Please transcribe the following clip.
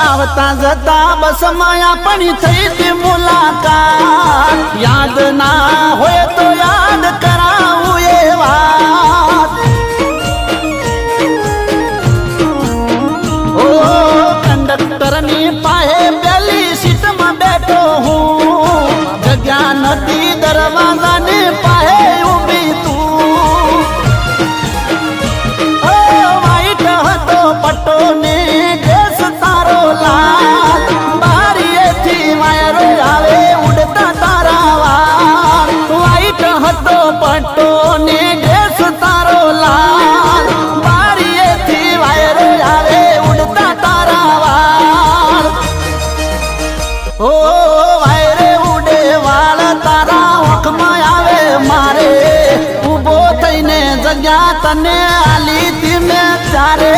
આવતા જતા બસ માયા પણ થઈ તી મુલાકાત યાદ ના હોય તો યાદ કરાવું એ વાત ઓ કંડક્ટરની પાસે પેલી સીટમાં બેઠો હું જગ્યા નથી દરવાજાની પાસે ઊભી તું ઓ વાઈટ હતો પટ્ટો ને પટ્ટો ને ડ્રેસ તારો લાલ બારીએથી વાયર આવે ઉડતા તારા વાળ ઓ વાયરે ઉડે વાળ તારા ઓખમાં આવે મારે ઊભો થઈને જગ્યા તને આલી તી મેં ચારે